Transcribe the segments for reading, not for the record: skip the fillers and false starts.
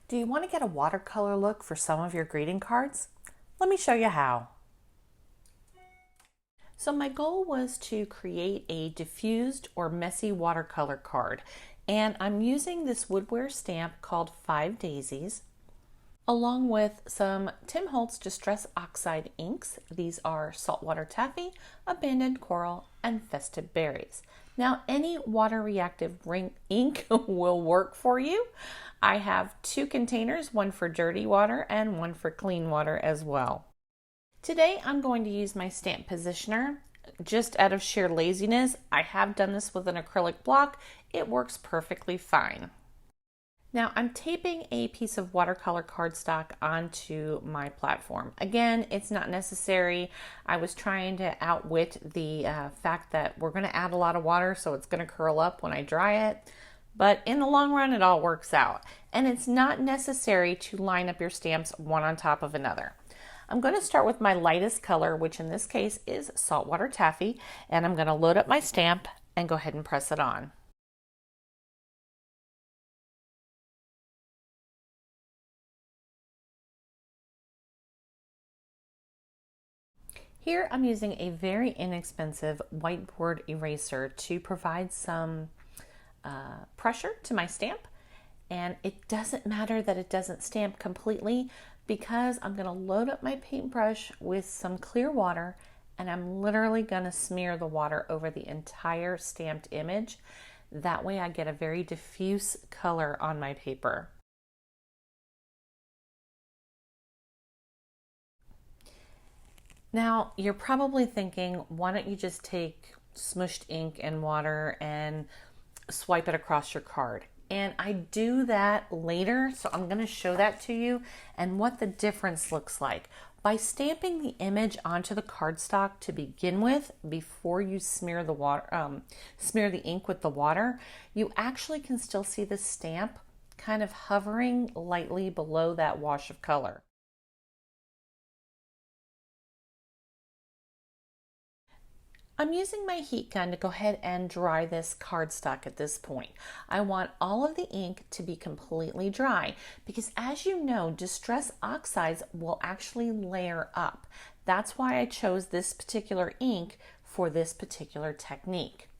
Do you want to get a watercolor look for some of your greeting cards? Let me show you how. So my goal was to create a diffused or messy watercolor card, and I'm using this WOODWARE stamp called 5 Daisies, along with some Tim Holtz Distress Oxide inks. These are Saltwater Taffy, Abandoned Coral, and Festive Berries. Now, any water reactive ink will work for you. I have 2 containers, one for dirty water and one for clean water as well. Today, I'm going to use my stamp positioner just out of sheer laziness. I have done this with an acrylic block. It works perfectly fine. Now I'm taping a piece of watercolor cardstock onto my platform. Again, it's not necessary. I was trying to outwit the fact that we're going to add a lot of water, so it's going to curl up when I dry it. But in the long run, it all works out. And it's not necessary to line up your stamps one on top of another. I'm going to start with my lightest color, which in this case is Saltwater Taffy, and I'm going to load up my stamp and go ahead and press it on. Here I'm using a very inexpensive whiteboard eraser to provide some pressure to my stamp, and it doesn't matter that it doesn't stamp completely because I'm going to load up my paintbrush with some clear water, and I'm literally going to smear the water over the entire stamped image. That way I get a very diffuse color on my paper. Now, you're probably thinking, why don't you just take smushed ink and water and swipe it across your card? And I do that later, so I'm going to show that to you and what the difference looks like. By stamping the image onto the cardstock to begin with, before you smear the water, smear the ink with the water, you actually can still see the stamp kind of hovering lightly below that wash of color. I'm using my heat gun to go ahead and dry this cardstock at this point. I want all of the ink to be completely dry because, as you know, distress oxides will actually layer up. That's why I chose this particular ink for this particular technique.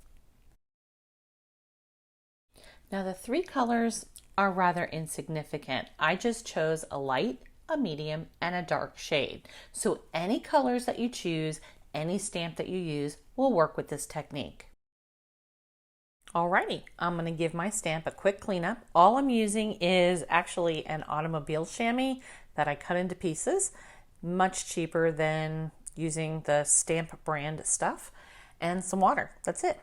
Now the 3 colors are rather insignificant. I just chose a light, a medium, and a dark shade. So any colors that you choose, any stamp that you use will work with this technique. Alrighty, I'm going to give my stamp a quick cleanup. All I'm using is actually an automobile chamois that I cut into pieces, much cheaper than using the stamp brand stuff, and some water. That's it.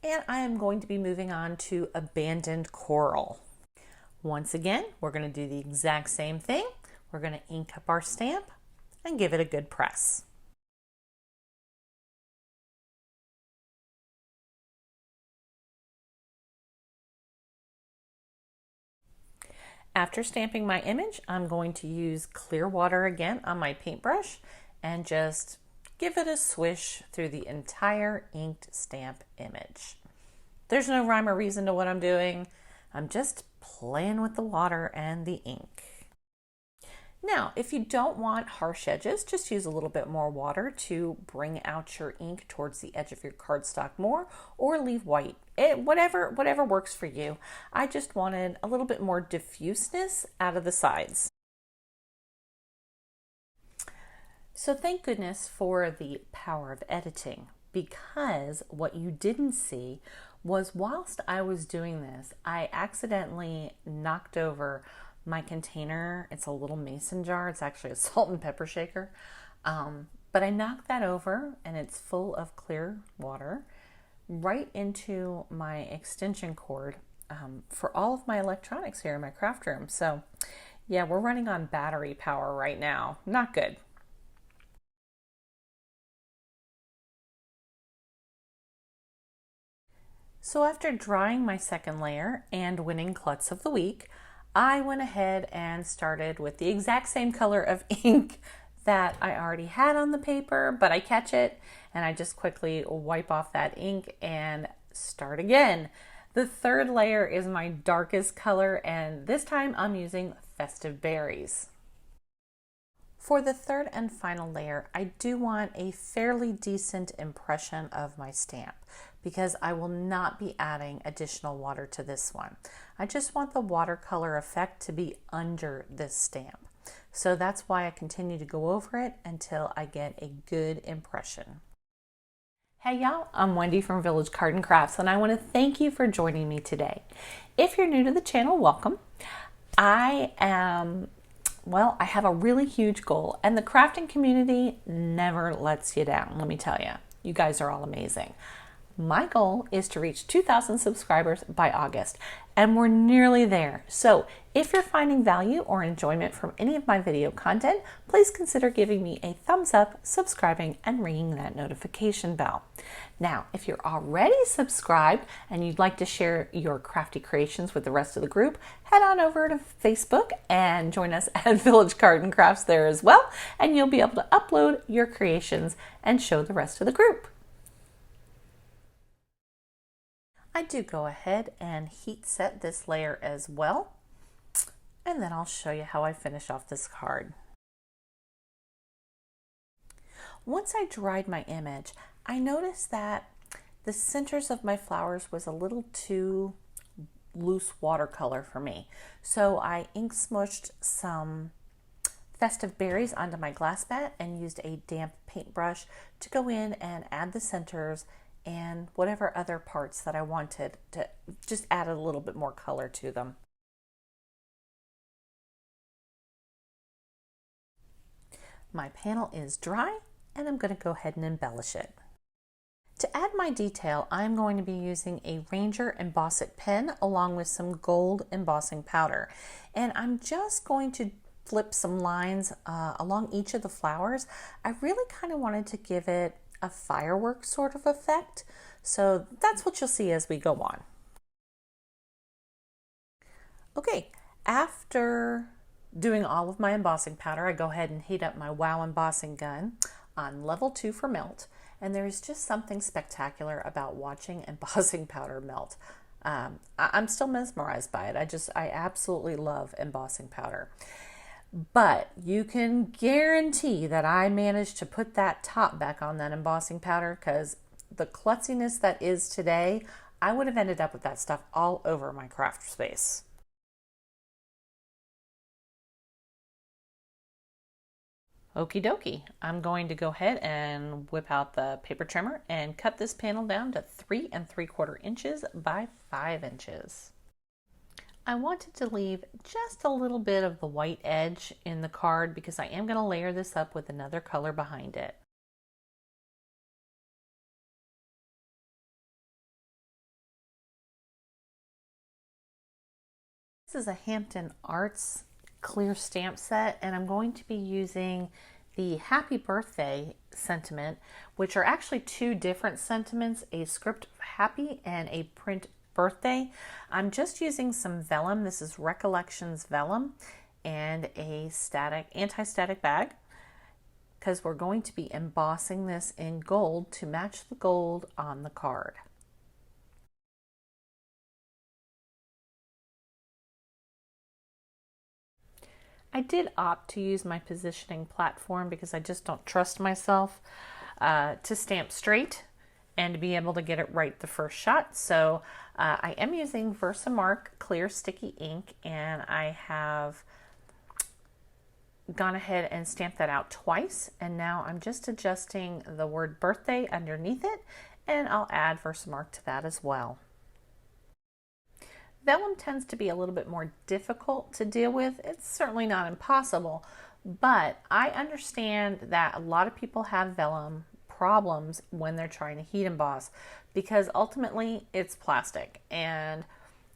And I am going to be moving on to Abandoned Coral. Once again, we're going to do the exact same thing. We're going to ink up our stamp and give it a good press. After stamping my image, I'm going to use clear water again on my paintbrush and just give it a swish through the entire inked stamp image. There's no rhyme or reason to what I'm doing. I'm just playing with the water and the ink. Now, if you don't want harsh edges, just use a little bit more water to bring out your ink towards the edge of your cardstock more, or leave white. Whatever works for you. I just wanted a little bit more diffuseness out of the sides. So thank goodness for the power of editing, because what you didn't see was whilst I was doing this, I accidentally knocked over my container. It's a little mason jar. It's actually a salt and pepper shaker. But I knocked that over and it's full of clear water right into my extension cord for all of my electronics here in my craft room. So yeah, we're running on battery power right now. Not good. So after drying my second layer and winning Klutz of the Week, I went ahead and started with the exact same color of ink that I already had on the paper, but I catch it and I just quickly wipe off that ink and start again. The third layer is my darkest color, and this time I'm using Festive Berries. For the third and final layer, I do want a fairly decent impression of my stamp because I will not be adding additional water to this one. I just want the watercolor effect to be under this stamp. So that's why I continue to go over it until I get a good impression. Hey y'all, I'm Wendy from Village Card and Crafts, and I want to thank you for joining me today. If you're new to the channel, welcome. I have a really huge goal, and the crafting community never lets you down, let me tell you. You guys are all amazing. My goal is to reach 2,000 subscribers by August, and we're nearly there. So if you're finding value or enjoyment from any of my video content, please consider giving me a thumbs up, subscribing, and ringing that notification bell. Now, if you're already subscribed and you'd like to share your crafty creations with the rest of the group, head on over to Facebook and join us at Village Card and Crafts there as well, and you'll be able to upload your creations and show the rest of the group. I do go ahead and heat set this layer as well, and then I'll show you how I finish off this card. Once I dried my image, I noticed that the centers of my flowers was a little too loose watercolor for me. So I ink smushed some Festive Berries onto my glass mat and used a damp paintbrush to go in and add the centers and whatever other parts that I wanted to just add a little bit more color to them. My panel is dry, and I'm going to go ahead and embellish it. To add my detail, I'm going to be using a Ranger Emboss It pen along with some gold embossing powder. And I'm just going to flip some lines along each of the flowers. I really kind of wanted to give it a firework sort of effect. So that's what you'll see as we go on. Okay, after doing all of my embossing powder, I go ahead and heat up my WOW embossing gun on level 2 for melt. And there is just something spectacular about watching embossing powder melt. I'm still mesmerized by it. I absolutely love embossing powder. But you can guarantee that I managed to put that top back on that embossing powder, because the klutziness that is today, I would have ended up with that stuff all over my craft space. Okie dokie, I'm going to go ahead and whip out the paper trimmer and cut this panel down to 3 3/4 inches by 5 inches. I wanted to leave just a little bit of the white edge in the card because I am going to layer this up with another color behind it. This is a Hampton Arts clear stamp set, and I'm going to be using the Happy Birthday sentiment, which are actually two different sentiments, a script happy and a print birthday. I'm just using some vellum. This is Recollections vellum and a anti-static bag, because we're going to be embossing this in gold to match the gold on the card. I did opt to use my positioning platform because I just don't trust myself to stamp straight and to be able to get it right the first shot. So I am using Versamark clear sticky ink, and I have gone ahead and stamped that out twice, and now I'm just adjusting the word birthday underneath it, and I'll add Versamark to that as well. Vellum tends to be a little bit more difficult to deal with. It's certainly not impossible, but I understand that a lot of people have vellum problems when they're trying to heat emboss, because ultimately it's plastic, and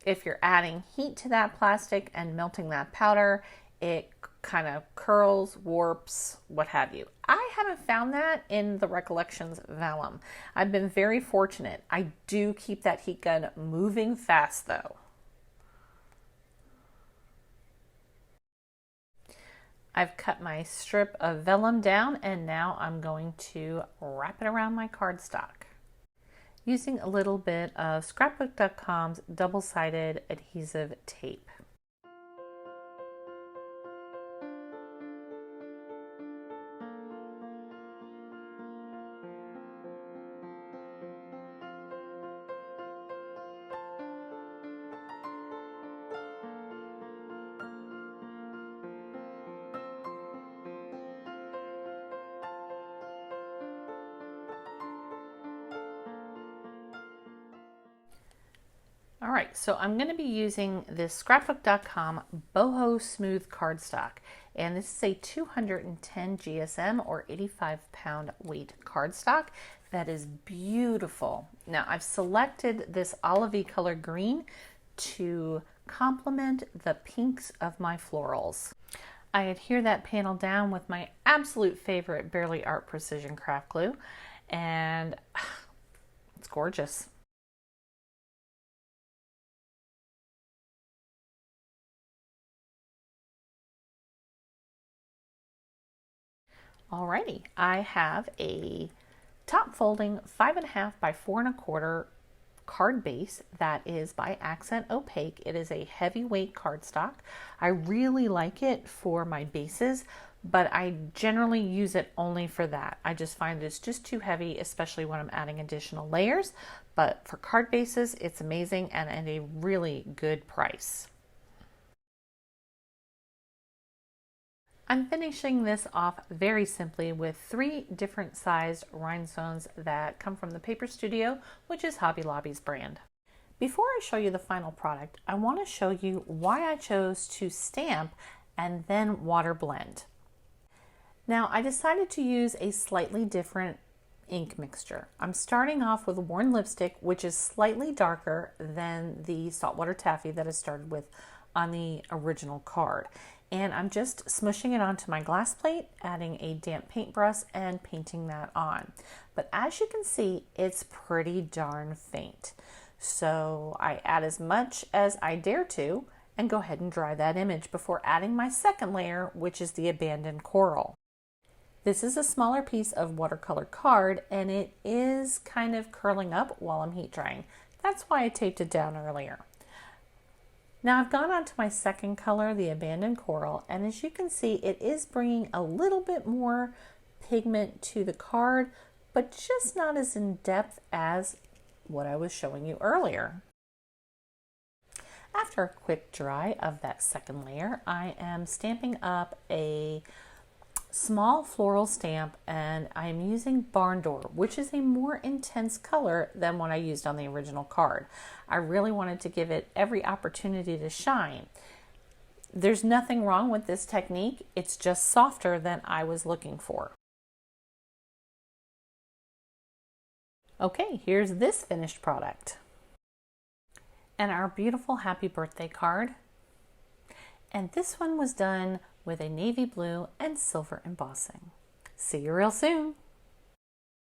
if you're adding heat to that plastic and melting that powder, it kind of curls, warps, what have you. I haven't found that in the Recollections vellum. I've been very fortunate. I do keep that heat gun moving fast though. I've cut my strip of vellum down, and now I'm going to wrap it around my cardstock. using a little bit of scrapbook.com's double-sided adhesive tape. All right, so I'm going to be using this scrapbook.com boho smooth cardstock, and this is a 210 GSM or 85-pound weight cardstock that is beautiful. Now I've selected this olivey color green to complement the pinks of my florals. I adhere that panel down with my absolute favorite Barely Art Precision Craft Glue, and it's gorgeous. Alrighty, I have a top folding 5.5 by 4.25 card base that is by Accent Opaque. It is a heavyweight cardstock. I really like it for my bases, but I generally use it only for that. I just find it's just too heavy, especially when I'm adding additional layers. But for card bases, it's amazing and at a really good price. I'm finishing this off very simply with 3 different sized rhinestones that come from the Paper Studio, which is Hobby Lobby's brand. Before I show you the final product, I want to show you why I chose to stamp and then water blend. Now, I decided to use a slightly different ink mixture. I'm starting off with Worn Lipstick, which is slightly darker than the Saltwater Taffy that I started with on the original card. And I'm just smushing it onto my glass plate, adding a damp paintbrush and painting that on. But as you can see, it's pretty darn faint. So I add as much as I dare to and go ahead and dry that image before adding my second layer, which is the Abandoned Coral. This is a smaller piece of watercolor card and it is kind of curling up while I'm heat drying. That's why I taped it down earlier. Now I've gone on to my second color, the Abandoned Coral, and as you can see, it is bringing a little bit more pigment to the card, but just not as in depth as what I was showing you earlier. After a quick dry of that second layer, I am stamping up a small floral stamp, and I am using Barn Door, which is a more intense color than what I used on the original card. I really wanted to give it every opportunity to shine. There's nothing wrong with this technique, it's just softer than I was looking for. Okay, here's this finished product. And our beautiful happy birthday card. And this one was done with a navy blue and silver embossing. See you real soon.